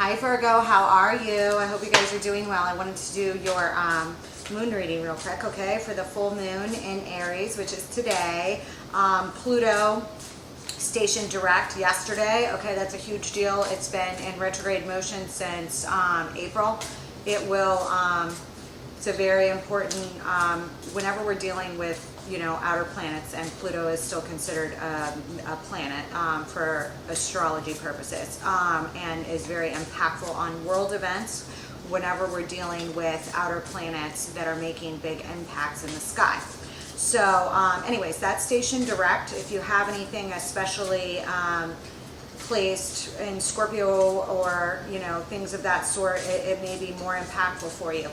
Hi Virgo, how are you? I hope you guys are doing well. I wanted to do your moon reading real quick, okay? For the full moon in Aries, which is today. Pluto stationed direct yesterday. Okay, that's a huge deal. It's been in retrograde motion since April. It will, it's a very important, whenever we're dealing with, you know, outer planets, and Pluto is still considered a planet for astrology purposes, and is very impactful on world events whenever we're dealing with outer planets that are making big impacts in the sky. So anyways, that's station direct. If you have anything especially placed in Scorpio or, you know, things of that sort, it may be more impactful for you.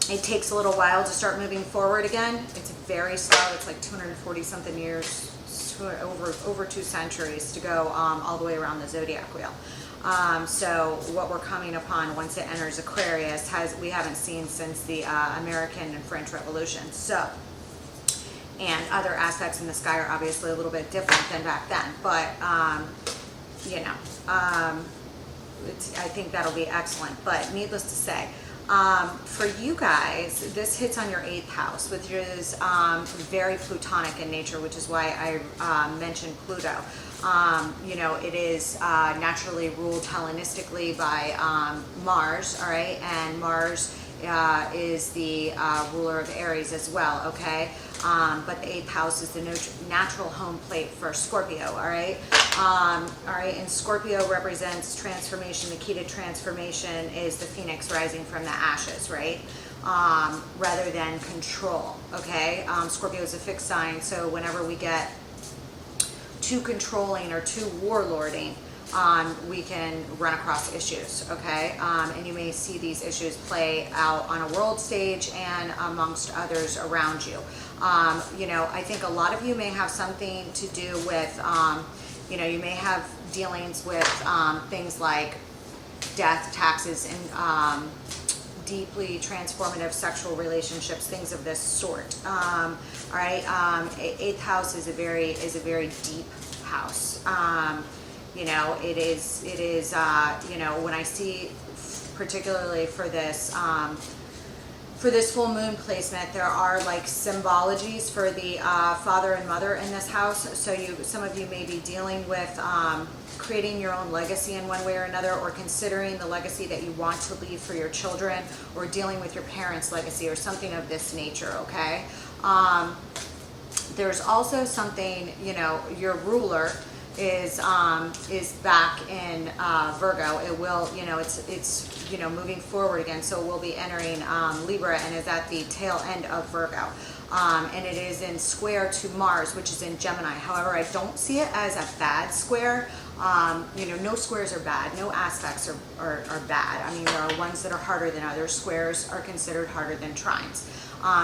It takes a little while to start moving forward again. It's very slow. It's like 240 something years, over 2 centuries to go all the way around the zodiac wheel. So what we're coming upon once it enters Aquarius we haven't seen since the American and French Revolution. So, and other aspects in the sky are obviously a little bit different than back then, but you know, I think that'll be excellent. But needless to say, for you guys, this hits on your 8th house, which is very plutonic in nature, which is why I mentioned Pluto. You know, it is naturally ruled Hellenistically by Mars, all right? And Mars is the ruler of Aries as well, okay? But the 8th house is the natural home plate for Scorpio, all right? All right, and Scorpio represents transformation. The key to transformation is the phoenix rising from the ashes, right? Rather than control, okay? Scorpio is a fixed sign, so whenever we get too controlling or too warlording, we can run across issues, okay? And you may see these issues play out on a world stage and amongst others around you. You know, I think a lot of you may have something to do with, you know, you may have dealings with things like death, taxes, and deeply transformative sexual relationships, things of this sort. All right, 8th house is a very deep house. You know, it is, you know, when I see, particularly for this full moon placement, there are like symbologies for the father and mother in this house. So some of you may be dealing with creating your own legacy in one way or another, or considering the legacy that you want to leave for your children, or dealing with your parents' legacy or something of this nature, okay? There's also something, you know, your ruler is back in Virgo. It will, you know, it's you know, moving forward again, so we'll be entering Libra, and is at the tail end of Virgo, and it is in square to Mars, which is in Gemini. However, I don't see it as a bad square. You know, no squares are bad, no aspects are bad. I mean, there are ones that are harder than others. Squares are considered harder than trines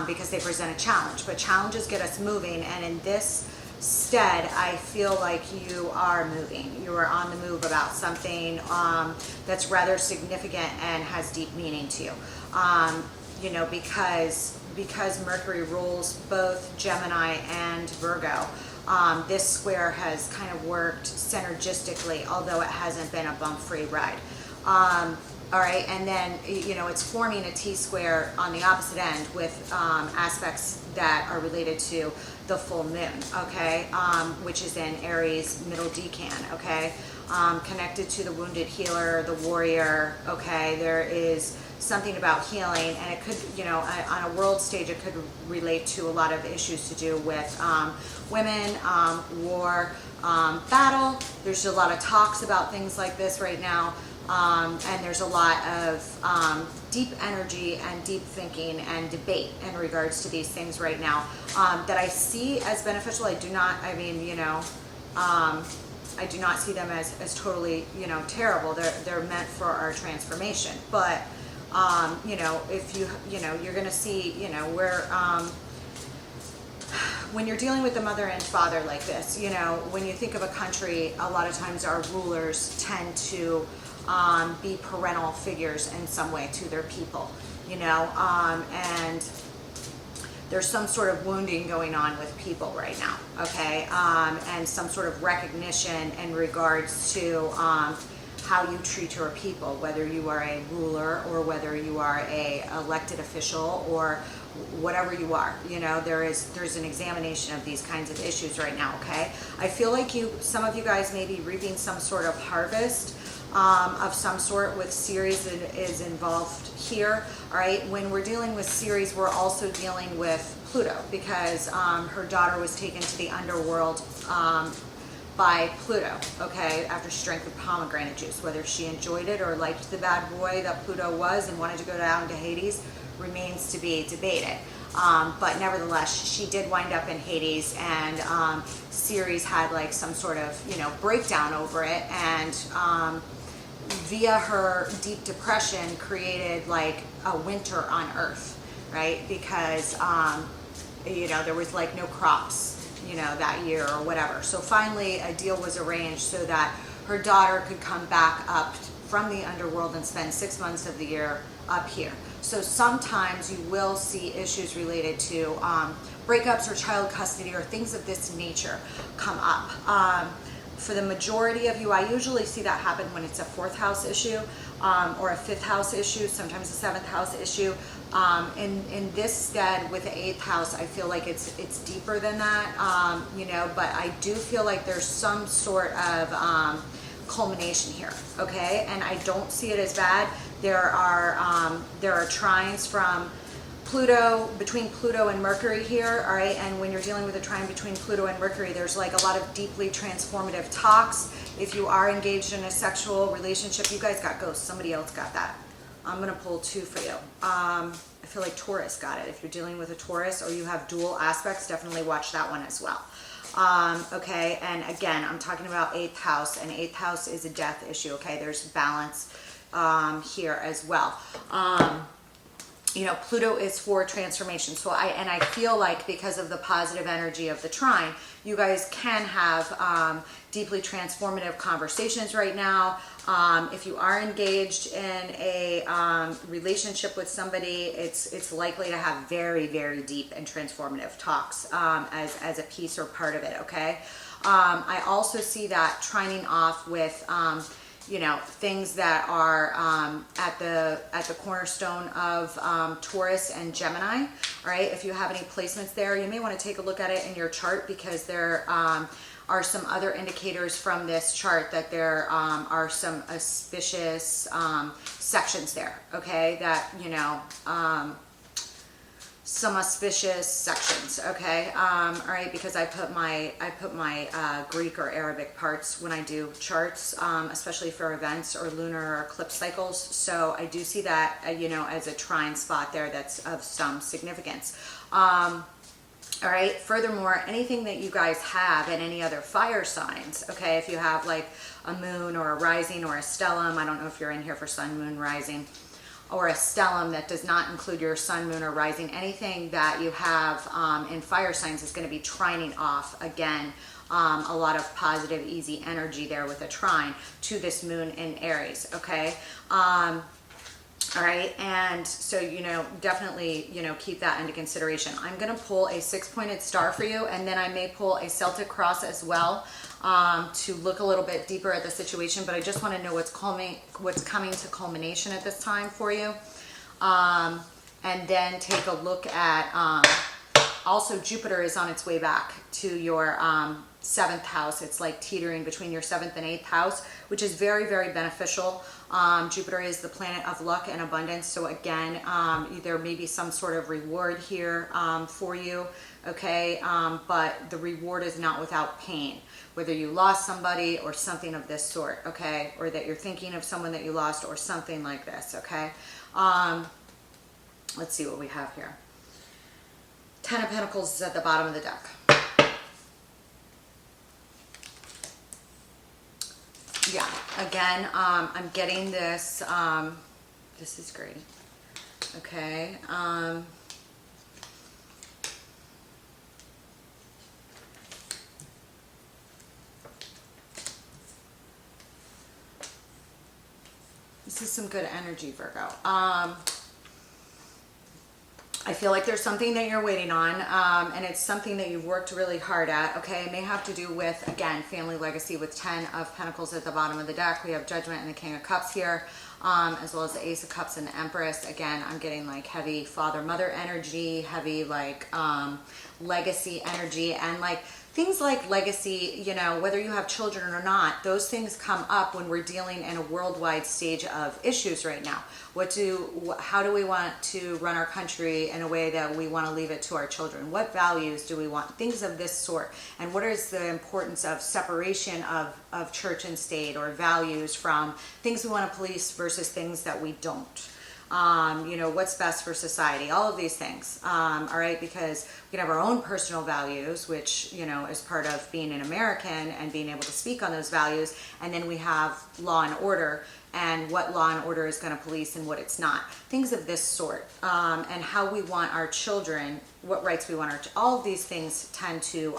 because they present a challenge, but challenges get us moving, and in this stead, I feel like you are moving. You are on the move about something that's rather significant and has deep meaning to you. You know, because Mercury rules both Gemini and Virgo, this square has kind of worked synergistically, although it hasn't been a bump-free ride. All right, and then, you know, it's forming a T-square on the opposite end with aspects that are related to the full moon, okay, which is in Aries middle decan, okay, connected to the wounded healer, the warrior, okay. There is something about healing, and it could, you know, on a world stage, it could relate to a lot of issues to do with women, war, battle. There's a lot of talks about things like this right now. And there's a lot of deep energy and deep thinking and debate in regards to these things right now that I see as beneficial. I do not, I mean, you know, I do not see them as totally, you know, terrible. They're meant for our transformation. But, you know, if you know, you're going to see, you know, where when you're dealing with the mother and father like this, you know, when you think of a country, a lot of times our rulers tend to be parental figures in some way to their people, you know, and there's some sort of wounding going on with people right now, okay, and some sort of recognition in regards to how you treat your people, whether you are a ruler or whether you are a elected official or whatever you are. You know, there's an examination of these kinds of issues right now. Okay, I feel like some of you guys may be reaping some sort of harvest of some sort with Ceres that is involved here. All right, when we're dealing with Ceres, we're also dealing with Pluto, because her daughter was taken to the underworld by Pluto, okay, after she drank the pomegranate juice. Whether she enjoyed it or liked the bad boy that Pluto was and wanted to go down to Hades remains to be debated. But nevertheless, she did wind up in Hades, and Ceres had like some sort of, you know, breakdown over it, and via her deep depression created like a winter on Earth, right? Because you know, there was like no crops, you know, that year or whatever. So finally a deal was arranged so that her daughter could come back up from the underworld and spend 6 months of the year up here. So sometimes you will see issues related to breakups or child custody or things of this nature come up. For the majority of you, I usually see that happen when it's a 4th house issue or a 5th house issue, sometimes a 7th house issue. In this stead with the 8th house, I feel like it's deeper than that, you know, but I do feel like there's some sort of culmination here, okay? And I don't see it as bad. There are trines from Pluto, between Pluto and Mercury here, all right? And when you're dealing with a trine between Pluto and Mercury, there's like a lot of deeply transformative talks. If you are engaged in a sexual relationship, you guys got ghosts. Somebody else got that. I'm gonna pull 2 for you. I feel like Taurus got it. If you're dealing with a Taurus or you have dual aspects, definitely watch that one as well. Okay, and again, I'm talking about 8th house, and 8th house is a death issue, okay? There's balance here as well. You know, Pluto is for transformation. So I feel like because of the positive energy of the trine, you guys can have deeply transformative conversations right now. If you are engaged in a relationship with somebody, it's likely to have very, very deep and transformative talks as a piece or part of it, okay? I also see that trining off with you know, things that are at the cornerstone of Taurus and Gemini. All right, if you have any placements there, you may want to take a look at it in your chart, because there are some other indicators from this chart that there are some auspicious sections there, okay, that, you know, some auspicious sections, okay, all right, because I put my Greek or Arabic parts when I do charts, especially for events or lunar or eclipse cycles. So I do see that, you know, as a trine spot there that's of some significance. All right, furthermore, anything that you guys have in any other fire signs, okay, if you have like a moon or a rising or a stellium, I don't know if you're in here for sun, moon, rising, or a stellium that does not include your sun, moon, or rising, anything that you have in fire signs is going to be trining off, again, a lot of positive, easy energy there with a trine to this moon in Aries, okay? All right, and so, you know, definitely, you know, keep that into consideration. I'm going to pull a 6-pointed star for you, and then I may pull a Celtic cross as well to look a little bit deeper at the situation, but I just want to know what's coming to culmination at this time for you. And then take a look at, also Jupiter is on its way back to your 7th house. It's like teetering between your 7th and 8th house, which is very, very beneficial. Jupiter is the planet of luck and abundance. So again, there may be some sort of reward here for you, okay? But the reward is not without pain, whether you lost somebody or something of this sort, okay? Or that you're thinking of someone that you lost or something like this, okay? Let's see what we have here. 10 of Pentacles is at the bottom of the deck. Yeah, again, I'm getting this, this is great, okay, this is some good energy, Virgo. I feel like there's something that you're waiting on, and it's something that you've worked really hard at, okay? It may have to do with, again, family legacy with 10 of Pentacles at the bottom of the deck. We have Judgment and the King of Cups here, as well as the Ace of Cups and the Empress. Again, I'm getting like heavy father-mother energy, heavy like legacy energy, and like things like legacy, you know, whether you have children or not, those things come up when we're dealing in a worldwide stage of issues right now. How do we want to run our country in a way that we want to leave it to our children? What values do we want? Things of this sort. And what is the importance of separation of church and state, or values from things we want to police versus things that we don't? You know, what's best for society, all of these things, all right, because we can have our own personal values, which, you know, is part of being an American and being able to speak on those values, and then we have law and order, and what law and order is going to police and what it's not, things of this sort, and how we want our children, what rights we want all of these things tend to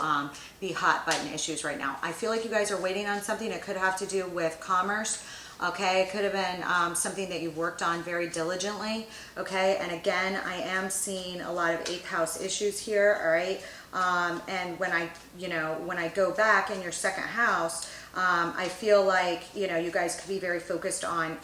be hot button issues right now. I feel like you guys are waiting on something. It could have to do with commerce. Okay, it could have been something that you've worked on very diligently. Okay, and again, I am seeing a lot of 8th house issues here. All right, and when I go back in your 2nd house, I feel like, you know, you guys could be very focused on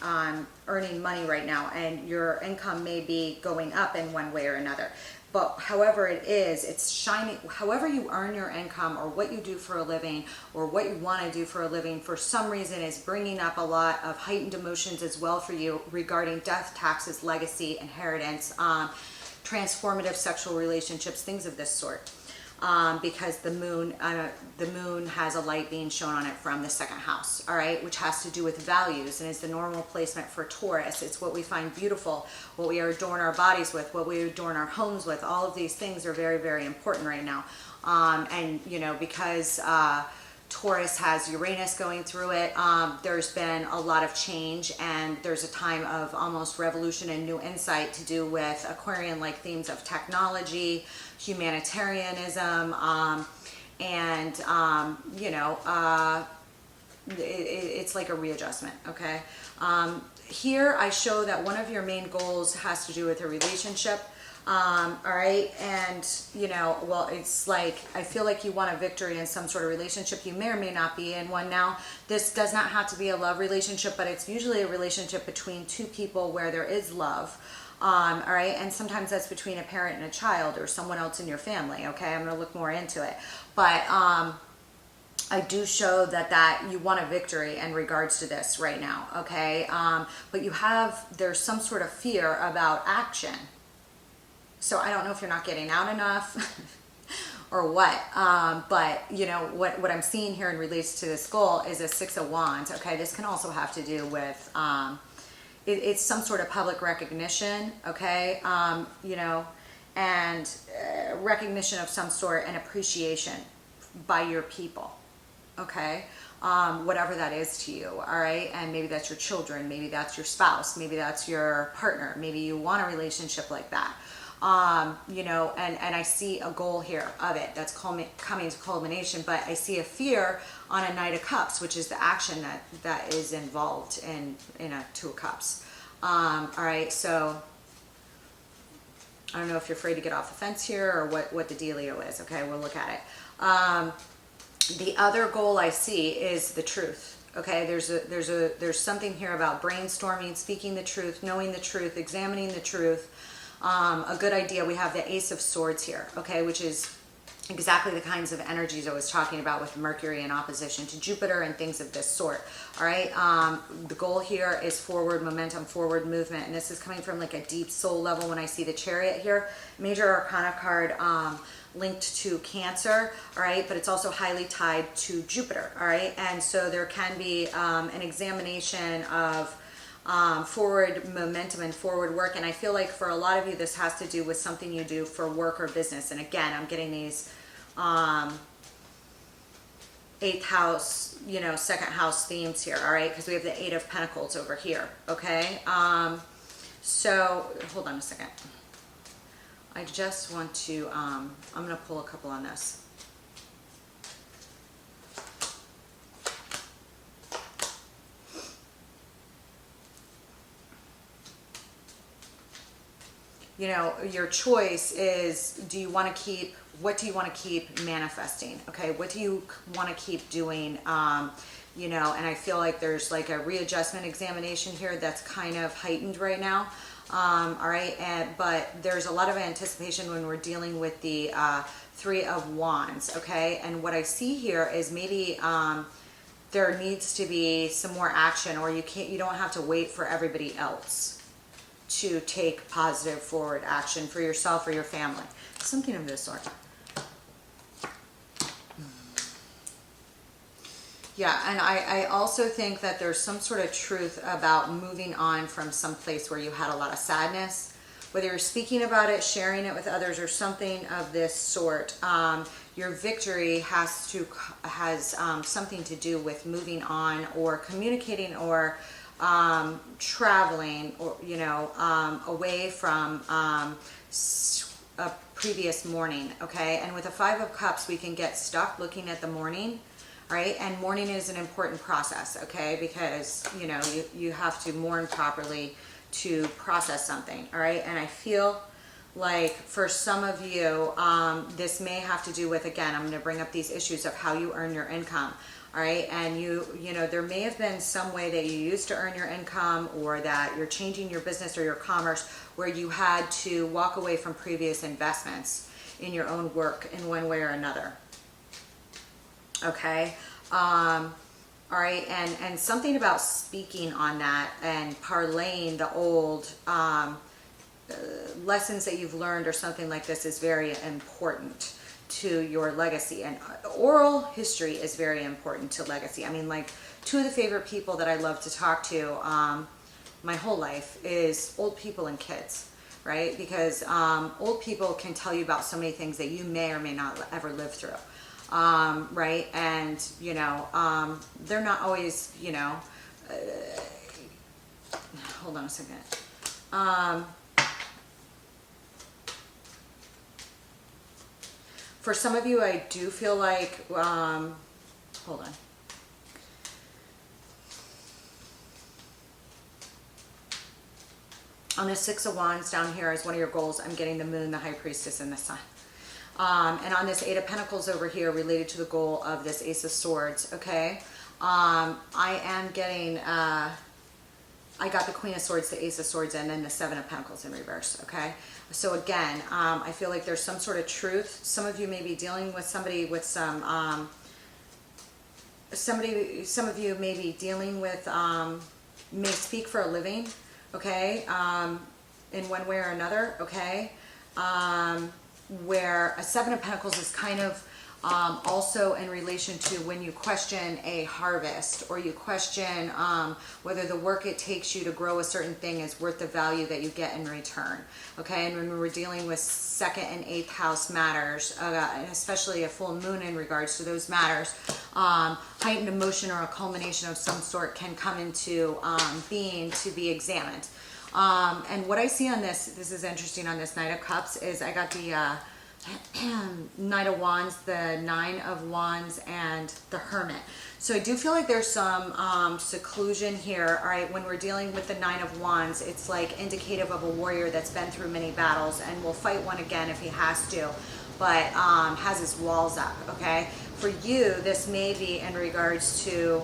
earning money right now, and your income may be going up in one way or another. But however it is, it's shining. However you earn your income, or what you do for a living, or what you want to do for a living, for some reason is bringing up a lot of heightened emotions as well for you regarding death, taxes, legacy, inheritance, transformative sexual relationships, things of this sort. Because the moon has a light being shown on it from the 2nd house, all right, which has to do with values and is the normal placement for Taurus. It's what we find beautiful, what we adorn our bodies with, what we adorn our homes with. All of these things are very, very important right now. And, you know, because Taurus has Uranus going through it, there's been a lot of change, and there's a time of almost revolution and new insight to do with Aquarian-like themes of technology, humanitarianism, and you know, it's like a readjustment. Okay, here I show that one of your main goals has to do with a relationship. All right, and you know, well, it's like I feel like you want a victory in some sort of relationship. You may or may not be in one now. This does not have to be a love relationship, but it's usually a relationship between two people where there is love. All right, and sometimes that's between a parent and a child, or someone else in your family. Okay, I'm going to look more into it, but I do show that you want a victory in regards to this right now. Okay, but there's some sort of fear about action. So I don't know if you're not getting out enough or what, but you know, what I'm seeing here in relates to this goal is a 6 of Wands. Okay, this can also have to do with, it's some sort of public recognition, okay, you know, and recognition of some sort and appreciation by your people, okay, whatever that is to you, all right, and maybe that's your children, maybe that's your spouse, maybe that's your partner, maybe you want a relationship like that. You know, and I see a goal here of it that's coming to culmination, but I see a fear on a Knight of Cups, which is the action that is involved in a 2 of Cups. All right, so I don't know if you're afraid to get off the fence here or what the dealio is. Okay, we'll look at it. The other goal I see is the truth. Okay, there's something here about brainstorming, speaking the truth, knowing the truth, examining the truth. A good idea. We have the Ace of Swords here, okay, which is exactly the kinds of energies I was talking about with Mercury in opposition to Jupiter and things of this sort. All right, the goal here is forward momentum, forward movement, and this is coming from like a deep soul level. When I see the Chariot here, Major Arcana card, linked to Cancer, all right, but it's also highly tied to Jupiter, all right, and so there can be an examination of forward momentum and forward work, and I feel like for a lot of you this has to do with something you do for work or business. And again, I'm getting these 8th house, you know, 2nd house themes here, all right, because we have the 8 of Pentacles over here. Okay, so hold on a second. I just want to I'm gonna pull a couple on this. you know, your choice is, do you want to keep, what do you want to keep manifesting? Okay, what do you want to keep doing? You know, and I feel like there's like a readjustment examination here that's kind of heightened right now. All right, but there's a lot of anticipation when we're dealing with the Three of Wands, okay? And what I see here is maybe there needs to be some more action, or you don't have to wait for everybody else to take positive forward action for yourself or your family. Something of this sort. Yeah, and I also think that there's some sort of truth about moving on from some place where you had a lot of sadness, whether you're speaking about it, sharing it with others, or something of this sort. Your victory has something to do with moving on, or communicating, or traveling, or, you know, away from a previous morning, okay? And with the Five of Cups, we can get stuck looking at the morning, right? And mourning is an important process, okay? Because, you know, you have to mourn properly to process something, all right? And I feel like for some of you, this may have to do with, again, I'm going to bring up these issues of how you earn your income, all right? And you know, there may have been some way that you used to earn your income, or that you're changing your business or your commerce, where you had to walk away from previous investments in your own work in one way or another. Okay, all right, and something about speaking on that and parlaying the old lessons that you've learned or something like this is very important to your legacy. And oral history is very important to legacy. I mean, like, two of the favorite people that I love to talk to my whole life is old people and kids, right? Because old people can tell you about so many things that you may or may not ever live through. Right? And, you know, they're not always, you know, hold on a second. For some of you, I do feel like, hold on. On the Six of Wands down here as one of your goals, I'm getting the Moon, the High Priestess, and the Sun. And on this Eight of Pentacles over here, related to the goal of this Ace of Swords, okay? I am getting, I got the Queen of Swords, the Ace of Swords, and then the Seven of Pentacles in reverse, okay? So again, I feel like there's some sort of truth. Some of you may be dealing with somebody with some, some of you may be dealing with, may speak for a living, okay? In one way or another, okay? Where a Seven of Pentacles is kind of also in relation to when you question a harvest, or you question whether the work it takes you to grow a certain thing is worth the value that you get in return, okay? And when we're dealing with second and eighth house matters, especially a full moon in regards to those matters, heightened emotion or a culmination of some sort can come into being to be examined. And what I see on this is interesting, on this Knight of Cups, is I got the Knight of Wands, the Nine of Wands, and the Hermit. So I do feel like there's some seclusion here, all right? When we're dealing with the Nine of Wands, it's like indicative of a warrior that's been through many battles and will fight one again if he has to, but has his walls up, okay? For you, this may be in regards to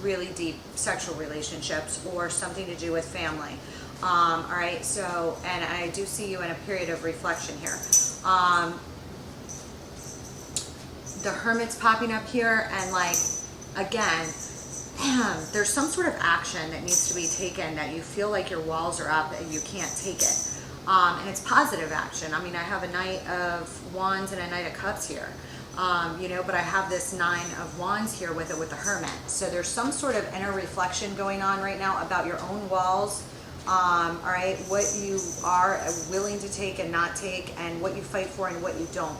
really deep sexual relationships or something to do with family. All right, so, and I do see you in a period of reflection here. The Hermit's popping up here, and like, again, there's some sort of action that needs to be taken, that you feel like your walls are up and you can't take it. And it's positive action. I mean, I have a Knight of Wands and a Knight of Cups here. You know, but I have this Nine of Wands here with it, with the Hermit. So there's some sort of inner reflection going on right now about your own walls, all right, what you are willing to take and not take, and what you fight for and what you don't.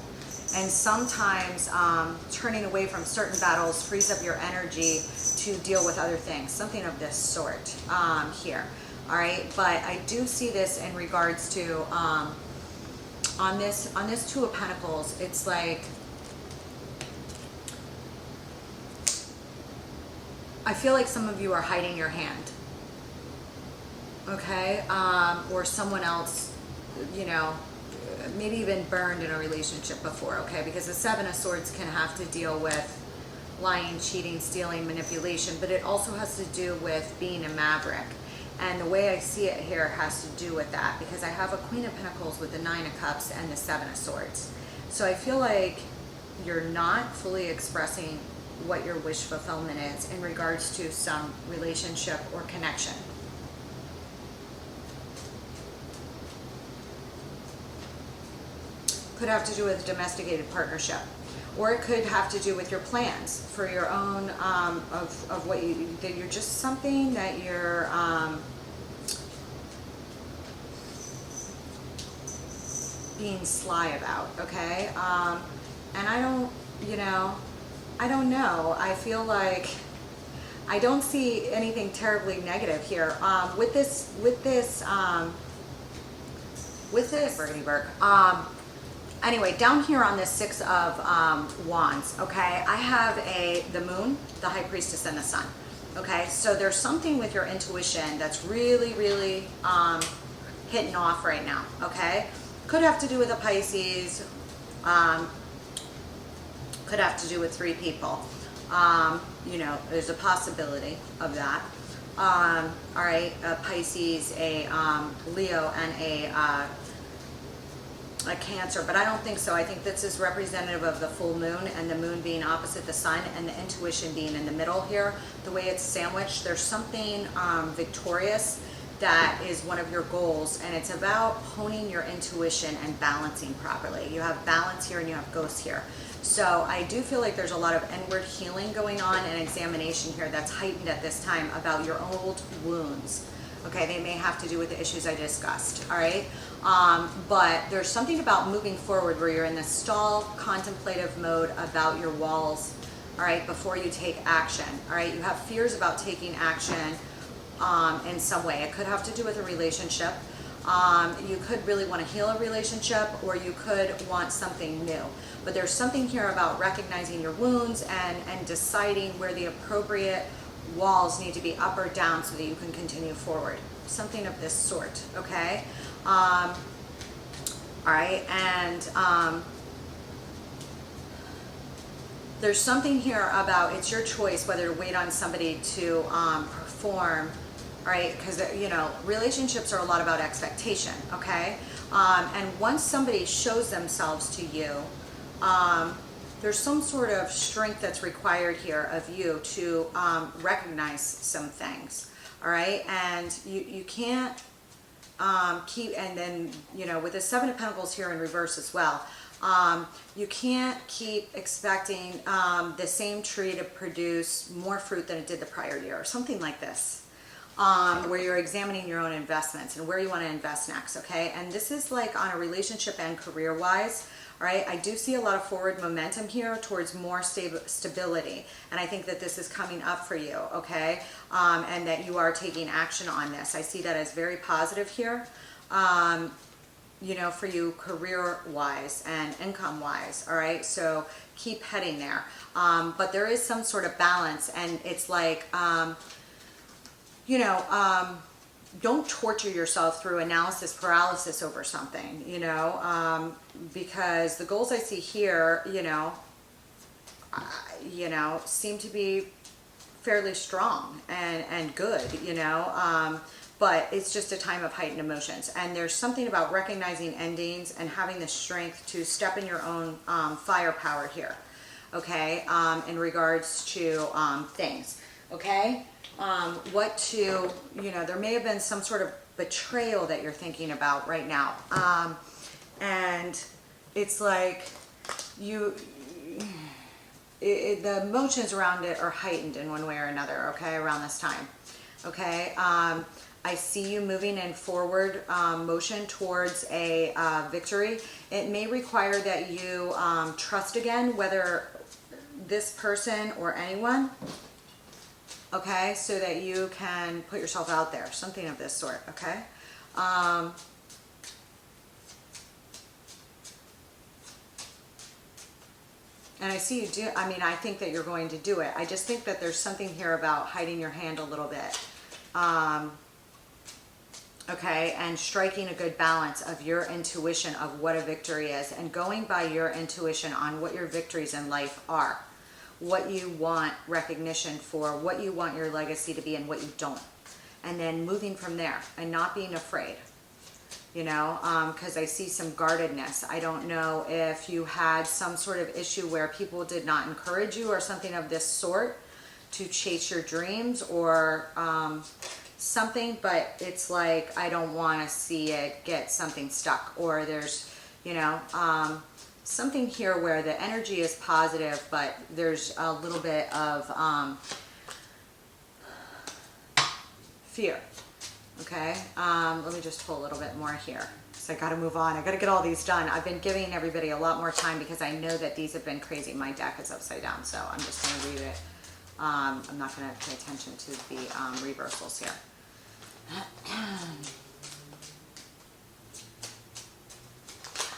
And sometimes turning away from certain battles frees up your energy to deal with other things, something of this sort here, all right? But I do see this in regards to, on this Two of Pentacles, it's like, I feel like some of you are hiding your hand. okay? Or someone else, you know, maybe even burned in a relationship before, okay? Because the Seven of Swords can have to deal with lying, cheating, stealing, manipulation, but it also has to do with being a maverick. And the way I see it here has to do with that, because I have a Queen of Pentacles with the Nine of Cups and the Seven of Swords. So I feel like you're not fully expressing what your wish fulfillment is in regards to some relationship or connection. Could have to do with a domesticated partnership, or it could have to do with your plans for your own of what that you're just something that you're being sly about, okay? And I don't, you know, I don't know. I feel like I don't see anything terribly negative here. With this Bernie Burke. Anyway, down here on this Six of Wands, okay, I have the Moon, the High Priestess, and the Sun. Okay, so there's something with your intuition that's really, really hitting off right now. Okay, could have to do with a Pisces. Could have to do with three people. You know, there's a possibility of that. All right, a Pisces, a Leo, and a Cancer, but I don't think so. I think this is representative of the full moon, and the moon being opposite the sun, and the intuition being in the middle here. The way it's sandwiched, there's something victorious that is one of your goals, and it's about honing your intuition and balancing properly. You have balance here and you have ghosts here. So I do feel like there's a lot of inward healing going on and examination here that's heightened at this time about your old wounds. Okay, they may have to do with the issues I discussed, all right? But there's something about moving forward where you're in this stall, contemplative mode about your walls, all right, before you take action, all right? You have fears about taking action in some way. It could have to do with a relationship. You could really want to heal a relationship, or you could want something new. But there's something here about recognizing your wounds and deciding where the appropriate walls need to be up or down so that you can continue forward. Something of this sort, okay? All right, and there's something here about it's your choice whether to wait on somebody to perform, all right? Because, you know, relationships are a lot about expectation, okay? And once somebody shows themselves to you, there's some sort of strength that's required here of you to recognize some things, all right? And you can't keep, and then, you know, with the Seven of Pentacles here in reverse as well, you can't keep expecting the same tree to produce more fruit than it did the prior year, or something like this, where you're examining your own investments and where you want to invest next, okay? And this is like on a relationship and career-wise. All right, I do see a lot of forward momentum here towards more stability, and I think that this is coming up for you, okay? And that you are taking action on this. I see that as very positive here, you know, for you career-wise and income-wise, all right? So keep heading there. But there is some sort of balance, and it's like, you know, don't torture yourself through analysis paralysis over something, you know, because the goals I see here, you know, seem to be fairly strong and good, you know, but it's just a time of heightened emotions. And there's something about recognizing endings and having the strength to step in your own firepower here, okay, in regards to things, okay? What to, you know, there may have been some sort of betrayal that you're thinking about right now. And it's like the emotions around it are heightened in one way or another, okay, around this time, okay? I see you moving in forward motion towards a victory. It may require that you trust again, whether this person or anyone, okay, so that you can put yourself out there, something of this sort, okay? And I see you do, I mean, I think that you're going to do it. I just think that there's something here about hiding your hand a little bit. okay, and striking a good balance of your intuition of what a victory is, and going by your intuition on what your victories in life are, what you want recognition for, what you want your legacy to be, and what you don't. And then moving from there and not being afraid, you know, because I see some guardedness. I don't know if you had some sort of issue where people did not encourage you or something of this sort to chase your dreams, or something, but it's like, I don't want to see it get something stuck, or there's, you know, something here where the energy is positive, but there's a little bit of fear. Okay, let me just pull a little bit more here, because I got to move on. I got to get all these done. I've been giving everybody a lot more time because I know that these have been crazy. My deck is upside down, so I'm just going to read it. I'm not going to pay attention to the reversals here.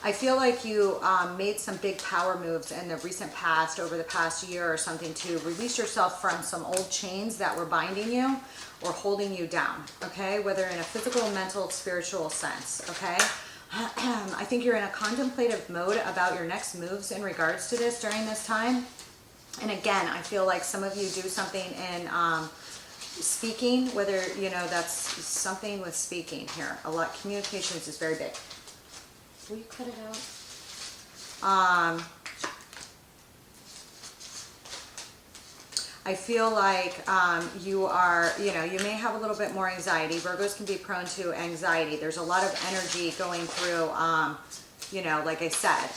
I feel like you made some big power moves in the recent past, over the past year or something, to release yourself from some old chains that were binding you or holding you down, okay? Whether in a physical, mental, spiritual sense, okay? I think you're in a contemplative mode about your next moves in regards to this during this time. And again, I feel like some of you do something in speaking, whether, you know, that's something with speaking here. A lot, communications is very big. Will you cut it out? I feel like you are, you know, you may have a little bit more anxiety. Virgos can be prone to anxiety. There's a lot of energy going through, you know, like I said,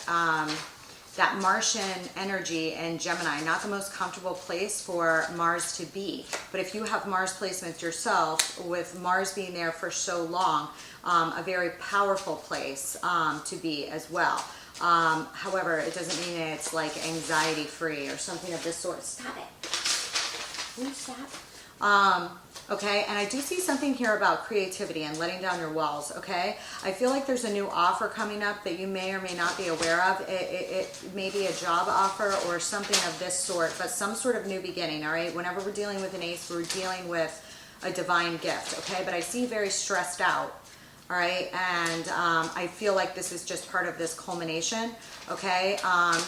that Martian energy in Gemini, not the most comfortable place for Mars to be. But if you have Mars placements yourself, with Mars being there for so long, a very powerful place to be as well. However, it doesn't mean it's like anxiety free or something of this sort. Stop it. Will you stop? Okay, and I do see something here about creativity and letting down your walls, okay? I feel like there's a new offer coming up that you may or may not be aware of. It may be a job offer or something of this sort, but some sort of new beginning, all right? Whenever we're dealing with an ace, we're dealing with a divine gift, okay? But I see you very stressed out, all right? And I feel like this is just part of this culmination, okay?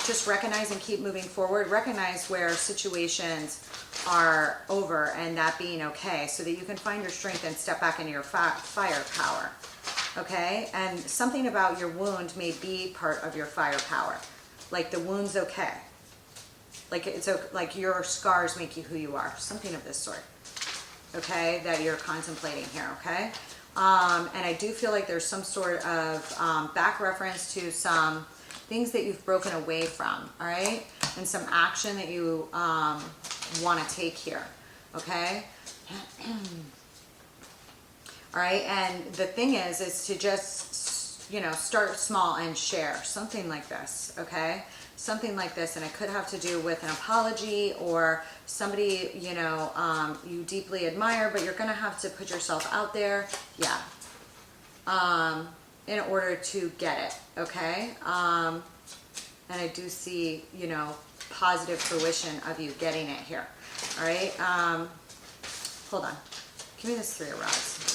Just recognize and keep moving forward. Recognize where situations are over and that being okay, so that you can find your strength and step back into your firepower, okay? And something about your wound may be part of your firepower. Like the wound's okay. Like it's like your scars make you who you are. Something of this sort, okay, that you're contemplating here, okay? And I do feel like there's some sort of back reference to some things that you've broken away from, all right? And some action that you want to take here, okay? All right, and the thing is to just, you know, start small and share, something like this, okay? Something like this, and it could have to do with an apology or somebody, you know, you deeply admire, but you're going to have to put yourself out there, yeah, in order to get it, okay? And I do see, you know, positive fruition of you getting it here, all right? Hold on. Give me this Three of Rods.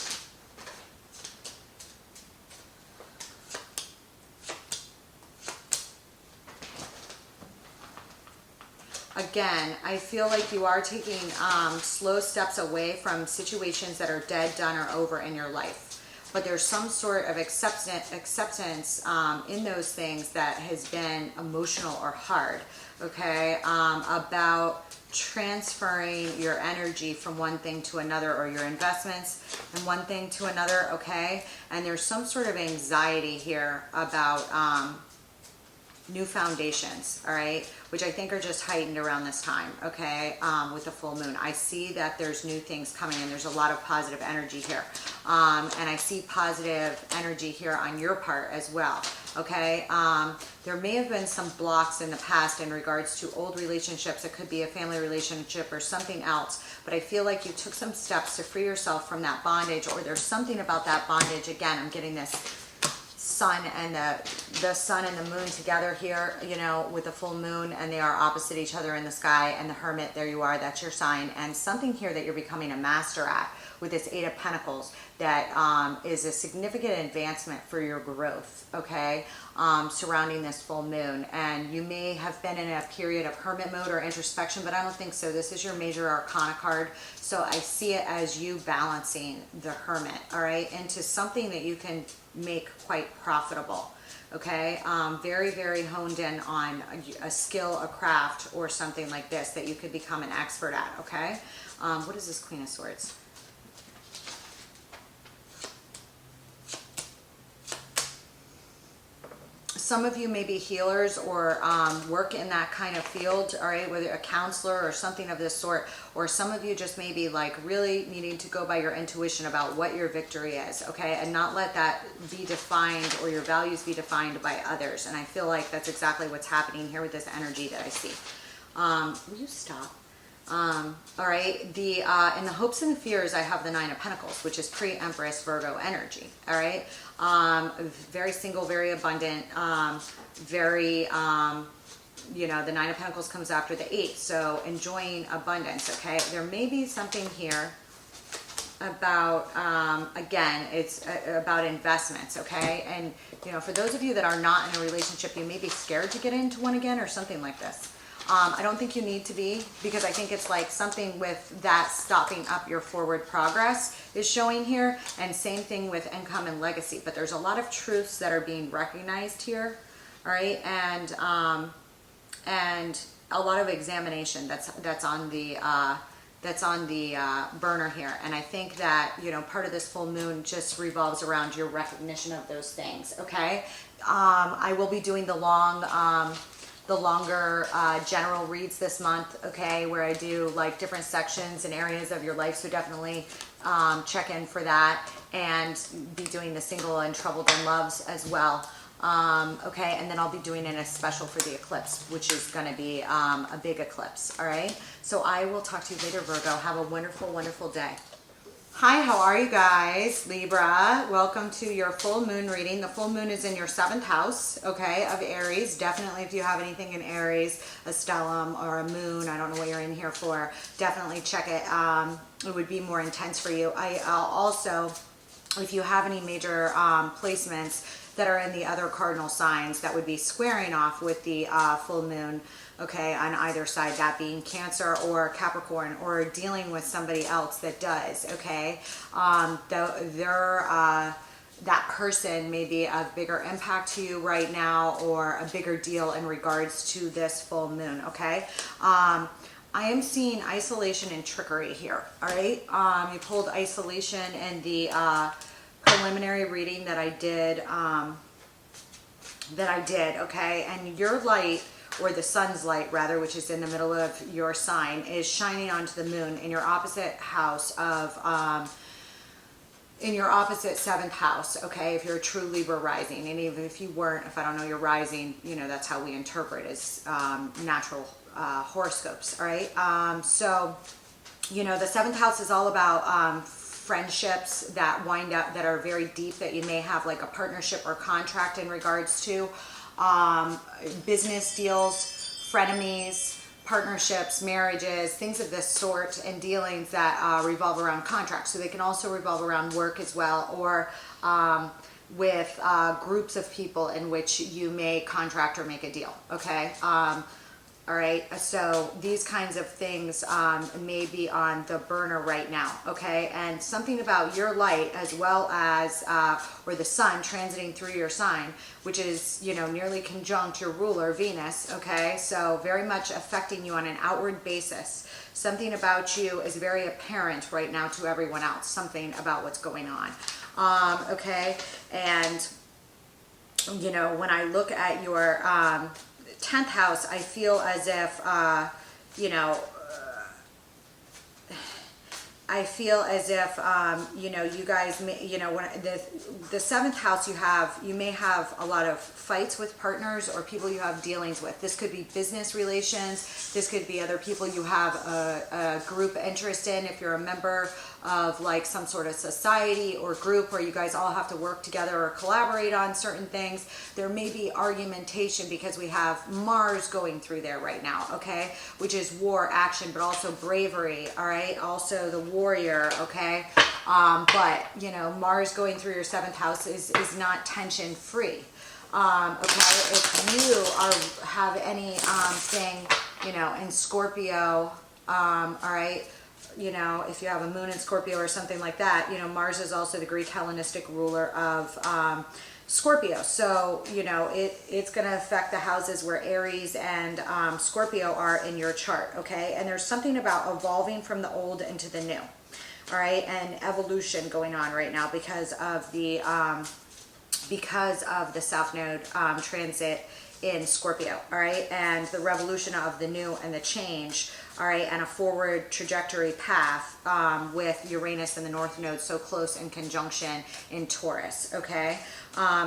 Again, I feel like you are taking slow steps away from situations that are dead, done, or over in your life. But there's some sort of acceptance in those things that has been emotional or hard, okay? About transferring your energy from one thing to another, or your investments and one thing to another, okay? And there's some sort of anxiety here about new foundations, all right, which I think are just heightened around this time, okay, with the full moon. I see that there's new things coming, and there's a lot of positive energy here, and I see positive energy here on your part as well, okay? There may have been some blocks in the past in regards to old relationships. It could be a family relationship or something else, but I feel like you took some steps to free yourself from that bondage, or there's something about that bondage. Again, I'm getting this sun and the sun and the moon together here, you know, with the full moon, and they are opposite each other in the sky, and the Hermit, there you are, that's your sign, and something here that you're becoming a master at, with this Eight of Pentacles that is a significant advancement for your growth, okay, surrounding this full moon. And you may have been in a period of hermit mode or introspection, but I don't think so. This is your major arcana card. So I see it as you balancing the hermit, all right, into something that you can make quite profitable. Okay, very, very honed in on a skill, a craft, or something like this that you could become an expert at, okay? What is this Queen of Swords? Some of you may be healers or work in that kind of field, all right, whether a counselor or something of this sort, or some of you just may be like really needing to go by your intuition about what your victory is, okay, and not let that be defined or your values be defined by others. And I feel like that's exactly what's happening here with this energy that I see. Will you stop? All right, in the hopes and the fears, I have the Nine of Pentacles, which is pre-Empress Virgo energy, all right? Very single, very abundant, very, you know, the Nine of Pentacles comes after the Eight, so enjoying abundance, okay? There may be something here about, again, it's about investments, okay? And, you know, for those of you that are not in a relationship, you may be scared to get into one again or something like this. I don't think you need to be, because I think it's like something with that stopping up your forward progress is showing here, and same thing with income and legacy. But there's a lot of truths that are being recognized here, all right, and a lot of examination that's on the burner here. And I think that, you know, part of this full moon just revolves around your recognition of those things, okay? I will be doing the longer general reads this month, okay, where I do like different sections and areas of your life, so definitely check in for that, and be doing the single and troubled and loves as well, okay, and then I'll be doing it as special for the eclipse, which is going to be a big eclipse, all right? So I will talk to you later, Virgo. Have a wonderful, wonderful day. Hi, how are you guys? Libra, welcome to your full moon reading. The full moon is in your 7th house, okay, of Aries. Definitely, if you have anything in Aries, a stellium or a moon, I don't know what you're in here for, definitely check it. It would be more intense for you. I'll also, if you have any major placements that are in the other cardinal signs that would be squaring off with the full moon, okay, on either side, that being Cancer or Capricorn, or dealing with somebody else that does, okay, that person may be of bigger impact to you right now, or a bigger deal in regards to this full moon, okay? I am seeing isolation and trickery here, all right? You pulled isolation in the preliminary reading that I did, okay, and your light, or the sun's light rather, which is in the middle of your sign, is shining onto the moon in your opposite house of, in your opposite 7th house, okay, if you're a true Libra rising. And even if you weren't, if I don't know your rising, you know, that's how we interpret as natural horoscopes, all right? So, you know, the 7th house is all about friendships that wind up, that are very deep, that you may have like a partnership or contract in regards to, business deals, frenemies, partnerships, marriages, things of this sort, and dealings that revolve around contracts. So they can also revolve around work as well, or with groups of people in which you may contract or make a deal, okay? All right, so these kinds of things may be on the burner right now, okay? And something about your light, as well as, or the sun transiting through your sign, which is, you know, nearly conjunct your ruler, Venus, okay? So very much affecting you on an outward basis. Something about you is very apparent right now to everyone else, something about what's going on, okay? And, you know, when I look at your 10th house, I feel as if, you know, I feel as if, you know, you guys may, you know, when the 7th house, you may have a lot of fights with partners or people you have dealings with. This could be business relations. This could be other people you have a group interest in if you're a member of like some sort of society or group where you guys all have to work together or collaborate on certain things. There may be argumentation because we have Mars going through there right now, okay, which is war, action, but also bravery, all right, also the warrior, okay. But you know, Mars going through your 7th house is not tension free. Okay, if you have any thing, you know, in Scorpio, all right, you know, if you have a moon in Scorpio or something like that, you know, Mars is also the Greek Hellenistic ruler of Scorpio. So, you know, it's going to affect the houses where Aries and Scorpio are in your chart, okay? And there's something about evolving from the old into the new, all right? And evolution going on right now because of the South Node transit in Scorpio, all right? And the revolution of the new and the change, all right, and a forward trajectory path with Uranus and the North Node so close in conjunction in Taurus, okay?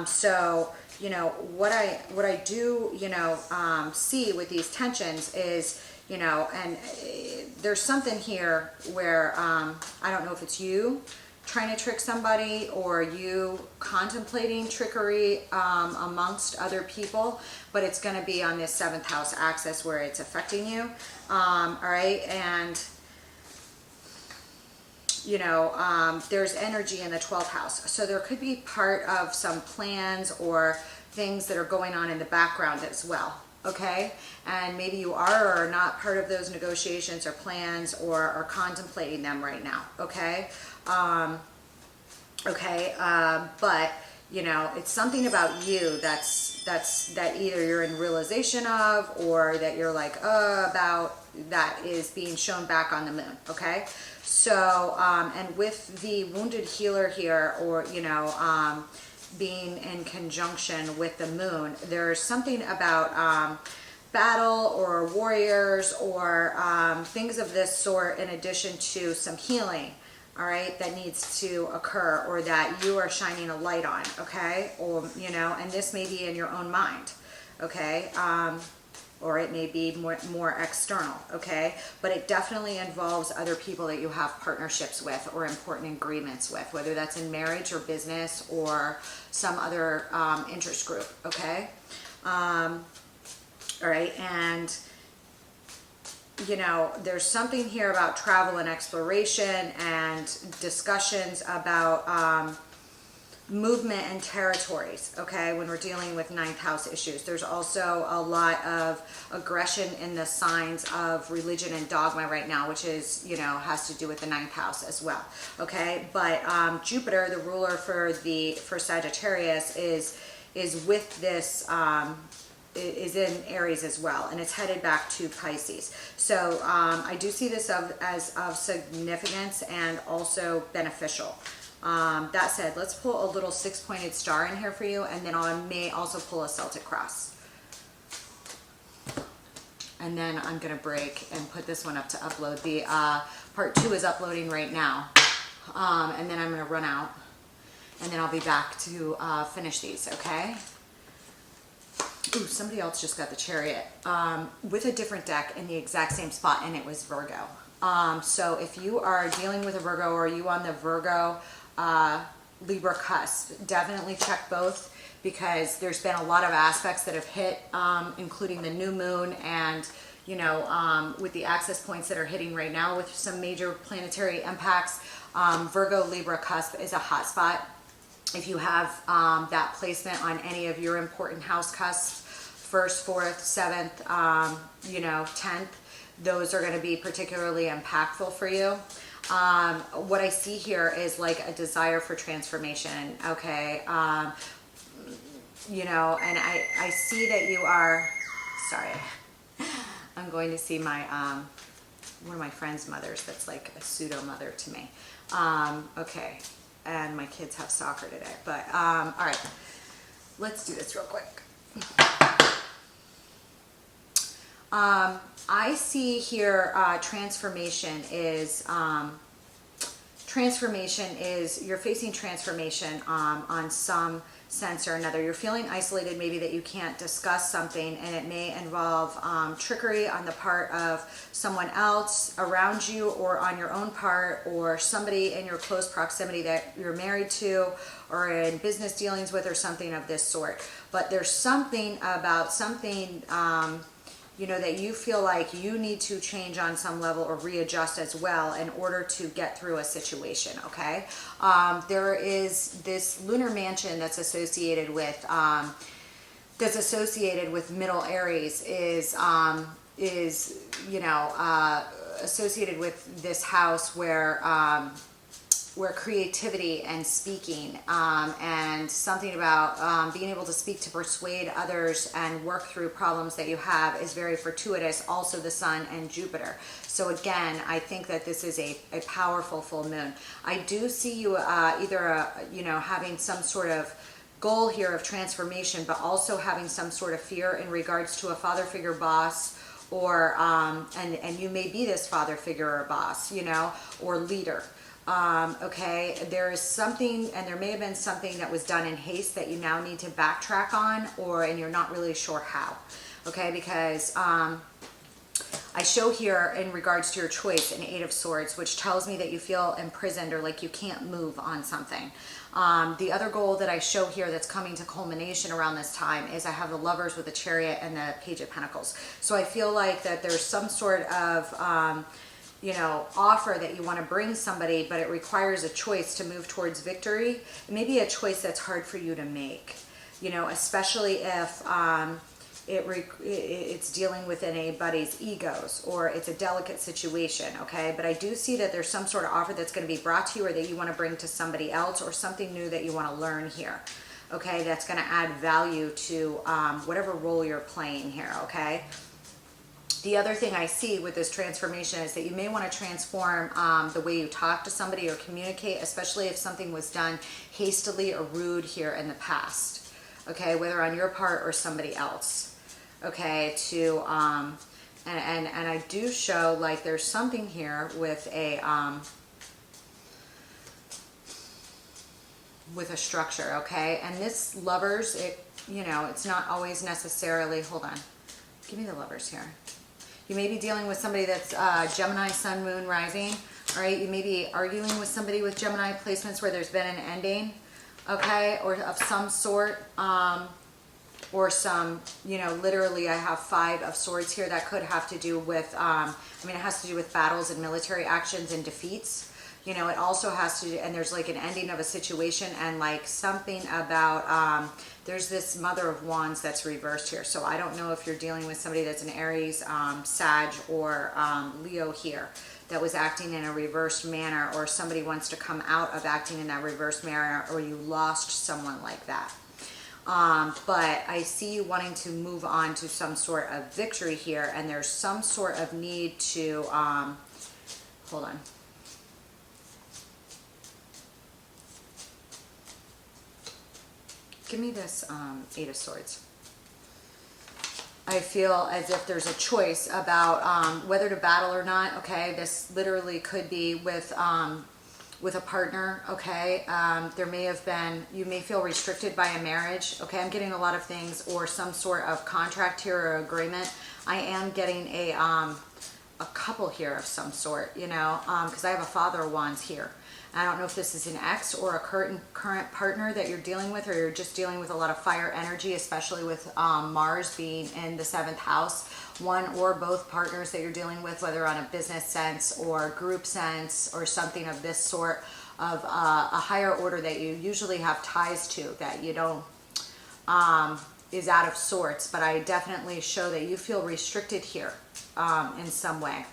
So, you know, what I do, you know, see with these tensions is, you know, and there's something here where I don't know if it's you trying to trick somebody or you contemplating trickery amongst other people, but it's going to be on this 7th house axis where it's affecting you, all right? And you know, there's energy in the 12th house, so there could be part of some plans or things that are going on in the background as well, okay? And maybe you are or are not part of those negotiations or plans or are contemplating them right now, okay? But you know, it's something about you that either you're in realization of or that you're like about, that is being shown back on the moon, okay? So and with the wounded healer here, or you know, being in conjunction with the moon, there's something about battle or warriors or things of this sort, in addition to some healing, all right, that needs to occur or that you are shining a light on, okay? Or, you know, and this may be in your own mind, okay? Or it may be more external, okay? But it definitely involves other people that you have partnerships with or important agreements with, whether that's in marriage or business or some other interest group, okay? All right, and you know, there's something here about travel and exploration and discussions about movement and territories, okay, when we're dealing with 9th house issues. There's also a lot of aggression in the signs of religion and dogma right now, which is, you know, has to do with the 9th house as well, okay? But Jupiter, the ruler for Sagittarius, is with this is in Aries as well, and it's headed back to Pisces. So I do see this as of significance and also beneficial. That said, let's pull a little 6-pointed star in here for you, and then I may also pull a Celtic cross. And then I'm gonna break and put this one up to upload. The part 2 is uploading right now, and then I'm gonna run out, and then I'll be back to finish these, okay? Ooh, somebody else just got the Chariot with a different deck in the exact same spot, and it was Virgo. So if you are dealing with a Virgo, or you on the Virgo Libra cusp, definitely check both, because there's been a lot of aspects that have hit, including the new moon and, you know, with the access points that are hitting right now with some major planetary impacts. Virgo Libra cusp is a hot spot. If you have that placement on any of your important house cusps, 1st, 4th, 7th, you know, 10th, those are going to be particularly impactful for you. What I see here is like a desire for transformation, okay? You know, and I see that you are, sorry, I'm going to see my, one of my friend's mothers that's like a pseudo mother to me. Okay. And my kids have soccer today, but all right, let's do this real quick. I see here transformation is you're facing transformation on some sense or another. You're feeling isolated, maybe that you can't discuss something, and it may involve trickery on the part of someone else around you or on your own part, or somebody in your close proximity that you're married to or in business dealings with, or something of this sort. But there's something about something you know, that you feel like you need to change on some level or readjust as well in order to get through a situation, okay? There is this lunar mansion that's associated with middle Aries is you know, associated with this house where creativity and speaking and something about being able to speak to persuade others and work through problems that you have is very fortuitous. Also the Sun and Jupiter. So again, I think that this is a powerful full moon. I do see you either you know, having some sort of goal here of transformation, but also having some sort of fear in regards to a father figure boss, or and you may be this father figure or boss, you know, or leader. Okay, there is something, and there may have been something that was done in haste that you now need to backtrack on, and you're not really sure how. Okay, because I show here in regards to your choice an 8 of Swords, which tells me that you feel imprisoned or like you can't move on something. The other goal that I show here that's coming to culmination around this time is I have the Lovers with the Chariot and the Page of Pentacles. So I feel like that there's some sort of you know, offer that you want to bring somebody, but it requires a choice to move towards victory. Maybe a choice that's hard for you to make, you know, especially if it's dealing with anybody's egos, or it's a delicate situation, okay? But I do see that there's some sort of offer that's going to be brought to you, or that you want to bring to somebody else, or something new that you want to learn here, okay? That's going to add value to whatever role you're playing here, okay? The other thing I see with this transformation is that you may want to transform the way you talk to somebody or communicate, especially if something was done hastily or rude here in the past, okay, whether on your part or somebody else, okay, to, and I do show like there's something here with a structure, okay, and this Lovers, it, you know, it's not always necessarily, hold on, give me the Lovers here. You may be dealing with somebody that's Gemini, Sun, Moon, Rising. All right, you may be arguing with somebody with Gemini placements where there's been an ending, okay, or of some sort, or some, you know, literally I have 5 of Swords here. That could have to do with, I mean, it has to do with battles and military actions and defeats. You know, it also has to, and there's like an ending of a situation, and like something about, there's this Mother of Wands that's reversed here. So I don't know if you're dealing with somebody that's an Aries, Sag, or Leo here that was acting in a reversed manner, or somebody wants to come out of acting in that reversed manner, or you lost someone like that. But I see you wanting to move on to some sort of victory here, and there's some sort of need to, hold on. Give me this 8 of Swords. I feel as if there's a choice about whether to battle or not, okay? This literally could be with a partner, okay? There may have been, you may feel restricted by a marriage, okay? I'm getting a lot of things, or some sort of contract here or agreement. I am getting a couple here of some sort, you know, because I have a Father of Wands here. I don't know if this is an ex or a current partner that you're dealing with, or you're just dealing with a lot of fire energy, especially with Mars being in the 7th house. One or both partners that you're dealing with, whether on a business sense or group sense or something of this sort, of a higher order that you usually have ties to, that you don't, is out of sorts. But I definitely show that you feel restricted here in some way.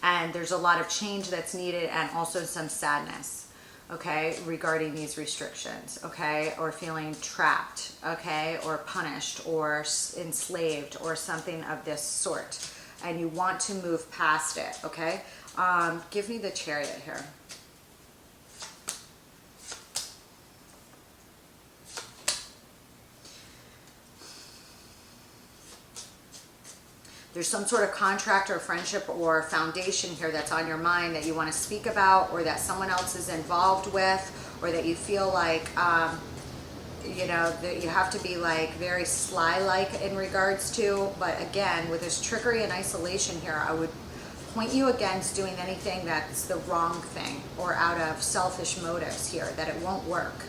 And there's a lot of change that's needed, and also some sadness, okay, regarding these restrictions, okay, or feeling trapped, okay, or punished or enslaved or something of this sort. And you want to move past it, okay? Give me the Chariot here. There's some sort of contract or friendship or foundation here that's on your mind that you want to speak about, or that someone else is involved with, or that you feel like you know, that you have to be like very sly-like in regards to, but again, with this trickery and isolation here, I would point you against doing anything that's the wrong thing or out of selfish motives here, that it won't work.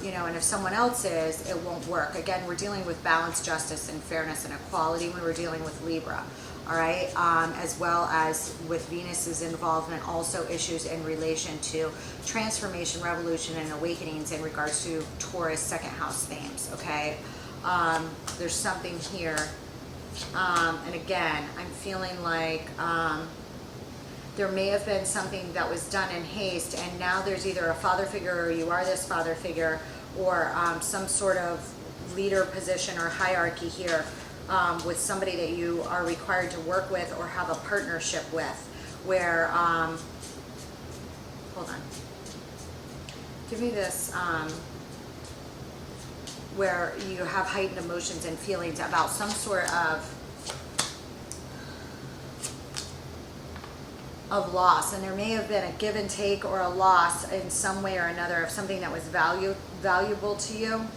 You know, and if someone else is, it won't work. Again, we're dealing with balance, justice, and fairness and equality when we're dealing with Libra, all right? As well as with Venus's involvement, also issues in relation to transformation, revolution, and awakenings in regards to Taurus second house themes, okay? There's something here. And again, I'm feeling like there may have been something that was done in haste, and now there's either a father figure, or you are this father figure, or some sort of leader position or hierarchy here with somebody that you are required to work with or have a partnership with, where, hold on, give me this, where you have heightened emotions and feelings about some sort of loss, and there may have been a give and take or a loss in some way or another of something that was valuable to you,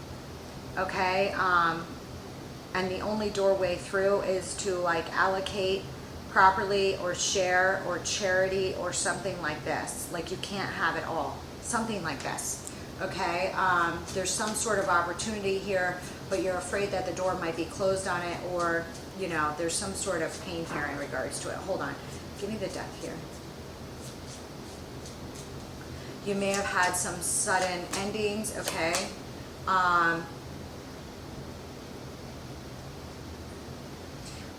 okay? And the only doorway through is to like allocate properly or share or charity or something like this. Like you can't have it all, something like this, okay? There's some sort of opportunity here, but you're afraid that the door might be closed on it, or, you know, there's some sort of pain here in regards to it. Hold on. Give me the death here. You may have had some sudden endings, okay?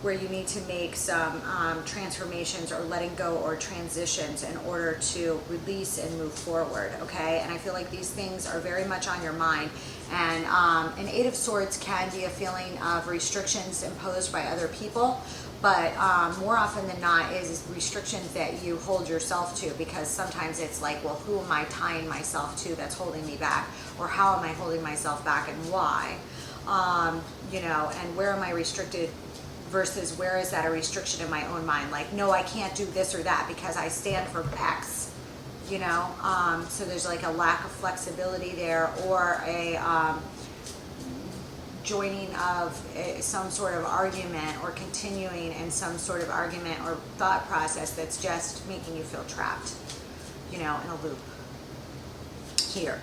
Where you need to make some transformations or letting go or transitions in order to release and move forward, okay? And I feel like these things are very much on your mind. And an Eight of Swords can be a feeling of restrictions imposed by other people, but more often than not is restrictions that you hold yourself to, because sometimes it's like, well, who am I tying myself to that's holding me back, or how am I holding myself back and why? You know, and where am I restricted versus where is that a restriction in my own mind? Like, no, I can't do this or that because I stand for X, you know? So there's like a lack of flexibility there, or a joining of some sort of argument, or continuing in some sort of argument or thought process that's just making you feel trapped, you know, in a loop here.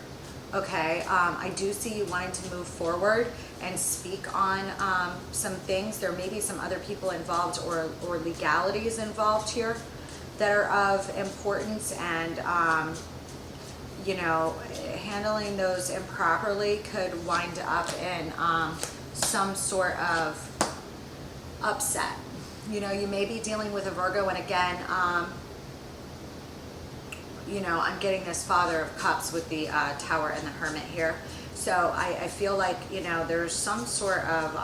Okay, I do see you wanting to move forward and speak on some things. There may be some other people involved or legalities involved here that are of importance, and you know, handling those improperly could wind up in some sort of upset. You know, you may be dealing with a Virgo, and again, you know, I'm getting this Father of Cups with the Tower and the Hermit here. So I feel like, you know, there's some sort of,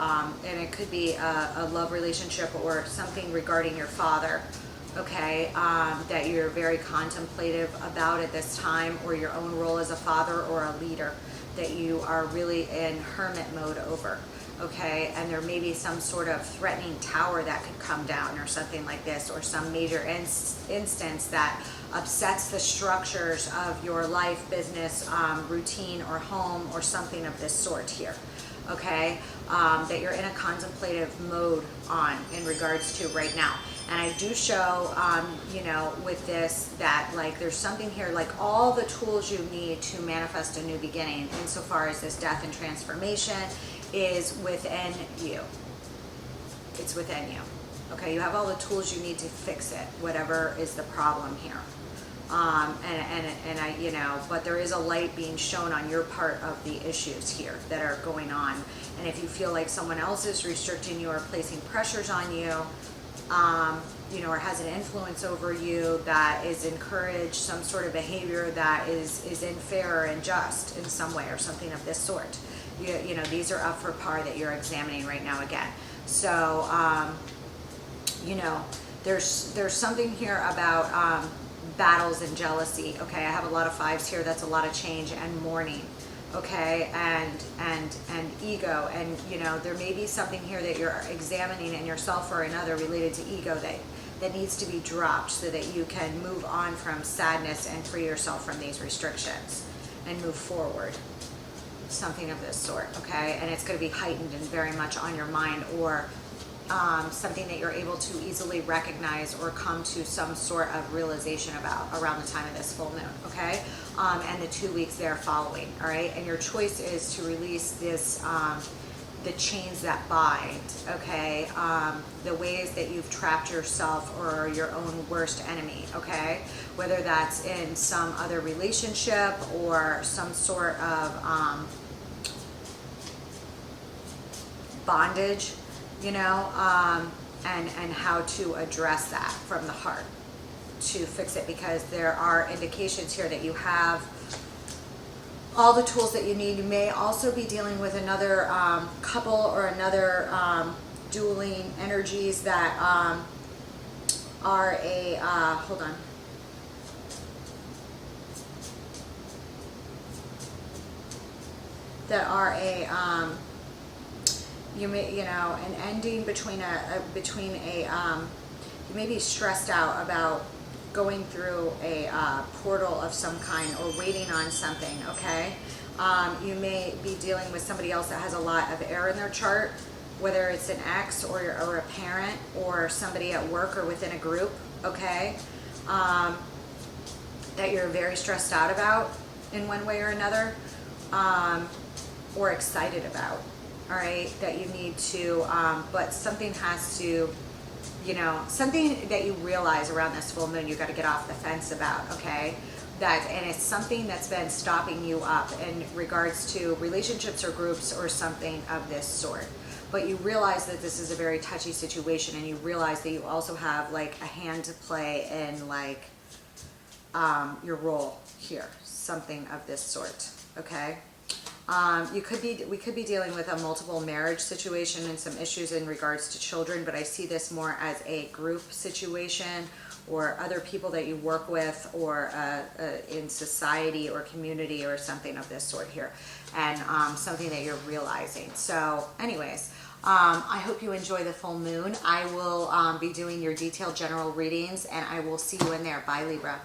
and it could be a love relationship or something regarding your father, okay, that you're very contemplative about at this time, or your own role as a father or a leader that you are really in hermit mode over, okay? And there may be some sort of threatening tower that could come down or something like this, or some major instance that upsets the structures of your life, business, routine, or home, or something of this sort here, okay? That you're in a contemplative mode on in regards to right now. And I do show, you know, with this, that like there's something here, like all the tools you need to manifest a new beginning insofar as this death and transformation is within you. It's within you. Okay, you have all the tools you need to fix it, whatever is the problem here. And I, you know, but there is a light being shown on your part of the issues here that are going on. And if you feel like someone else is restricting you or placing pressures on you, you know, or has an influence over you that is encouraged some sort of behavior that is unfair or unjust in some way or something of this sort. You know, these are up for par that you're examining right now again. So, you know, there's something here about battles and jealousy. Okay, I have a lot of fives here. That's a lot of change and mourning. Okay, and ego, and you know, there may be something here that you're examining in yourself or another related to ego that needs to be dropped so that you can move on from sadness and free yourself from these restrictions and move forward. something of this sort, okay? And it's going to be heightened and very much on your mind, or something that you're able to easily recognize or come to some sort of realization about around the time of this full moon, okay? And the 2 weeks there following, all right? And your choice is to release this, the chains that bind, okay? The ways that you've trapped yourself or your own worst enemy, okay? Whether that's in some other relationship or some sort of bondage, you know, and how to address that from the heart to fix it, because there are indications here that you have all the tools that you need. You may also be dealing with another couple or another dueling energies that are a, hold on. That are a, you may, you know, an ending between you may be stressed out about going through a portal of some kind or waiting on something, okay? You may be dealing with somebody else that has a lot of air in their chart, whether it's an ex or a parent or somebody at work or within a group, okay? That you're very stressed out about in one way or another, or excited about. All right, that you need to, but something has to, you know, something that you realize around this full moon, you got to get off the fence about, okay? That, and it's something that's been stopping you up in regards to relationships or groups or something of this sort. But you realize that this is a very touchy situation, and you realize that you also have like a hand to play in like your role here, something of this sort, okay? We could be dealing with a multiple marriage situation and some issues in regards to children, but I see this more as a group situation or other people that you work with, or in society or community or something of this sort here, and something that you're realizing. So anyways, I hope you enjoy the full moon. I will be doing your detailed general readings, and I will see you in there. Bye, Libra.